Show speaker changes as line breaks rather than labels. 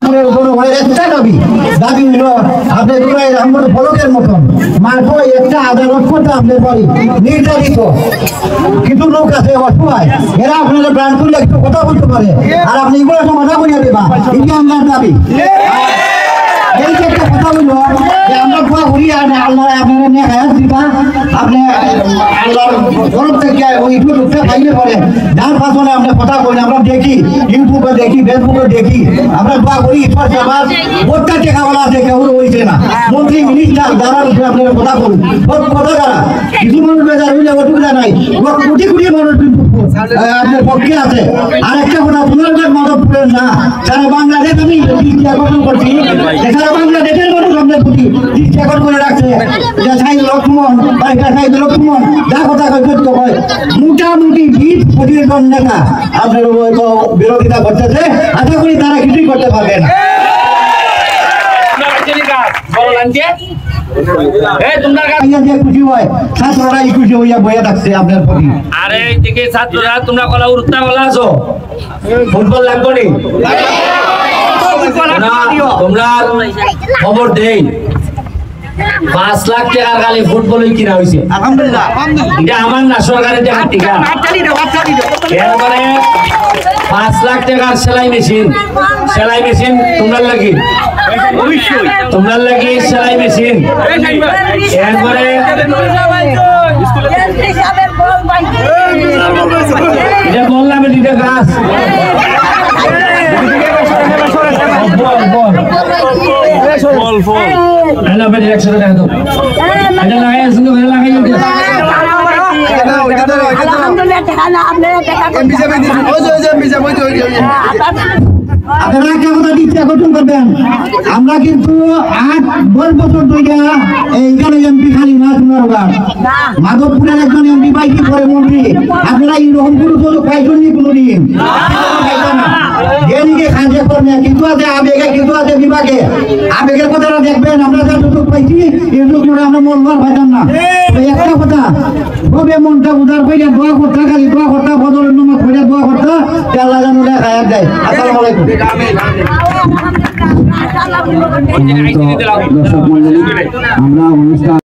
আপনার জনগণের একটা দাবি হলো আপনি আমার ফলকের মতন মাত্র একটা আদালত করতে আপনার বাড়ি নির্ধারিত কিছু লোক আছে অসহায় এরা আপনাদের প্রাণ তুলে একটু কথা বলতে পারে আর আপনি এগুলো সমাধান করিয়া দেবা এটি আমার দাবি। এই যে একটা কথা বললো যে আমরা দোয়া করি আর আল্লাহ আপনারা নিয়ে হায়াত দিবা আপনি আল্লাহর তরফ থেকে ওই ইউটিউবটা খাইলে পরে যার পাশনে আমরা কথা বলি আমরা দেখি ইউটিউবে দেখি ফেসবুকে দেখি আমরা দোয়া করি ঈশ্বর সবার প্রত্যেক টেকাওয়ালা আছে কেউ হয়েছে না মন্ত্রী মিনিস্টার যারা আপনারা কথা বলুন সব কথা যারা কিছু মানুষ বেজার হইলে অসুবিধা নাই কোটি কোটি মানুষ কিন্তু আপনার পক্ষে আছে। আর একটা কথা পুনর্বার মাধবপুরের না সারা বাংলাদেশ আমি দৃষ্টি আকর্ষণ করছি সারা বাংলাদেশের মানুষ আপনার প্রতি দৃষ্টি আকর্ষণ করে রাখছে যে সাইদ লক্ষ্মণ বা এটা সাইদ লক্ষ্মণ যা কথা সত্য হয় মোটামুটি 20 কোটির জন নেতা আপনার বিরোধিতা করতেছে আশা করি তারা কিছুই করতে পারবে না। খুশি হয় ছাত্ররা খুশি হইয়া বইয়া থাকছে আপনার প্রতি।
আরে এইদিকে ছাত্ররা তোমরা কলা উত্তা কলা আছো ফুটবল লাগবো নি তোমরা খবর দেই 5 লাখ টাকার খালি ফুটবল কিনা হয়েছে
আলহামদুলিল্লাহ
এটা আমার না সরকারের টাকার টিকা এরপরে 5 লাখ টাকার সেলাই মেশিন তোমরা লাগি তোমরা লাগি সেলাই মেশিন এরপরে এটা বললাম এটা গাছ
আপনারা একটা কথা দিচ্ছি আকর্ষণ করবেন আমরা কিন্তু 8-10 বছর ধরে এইখানে এমপি খালি না শোনার মাধবপুরের একজন এমপি পাইছি পরে মন্ত্রী আপনারা এইরকম কোনো সুযোগ পাইছেন কোনোদিন যেদিকে খাঁজে করবে কিন্তু আছে আবেগে কিন্তু আছে বিভাগে আবেগের কথাটা দেখবেন আমরা যা সুযোগ পাইছি এই সুযোগ আমরা মনবার পাইতাম না। একটা কথা খুবই মনটা উদার করে দোয়া করতে খালি দোয়া করতে বদলের নমক করে দোয়া করতে আল্লাহ যেন খায়াত দেয়। আসসালামু আলাইকুম।
দর্শক মন্ডলী আমরা অনুষ্ঠান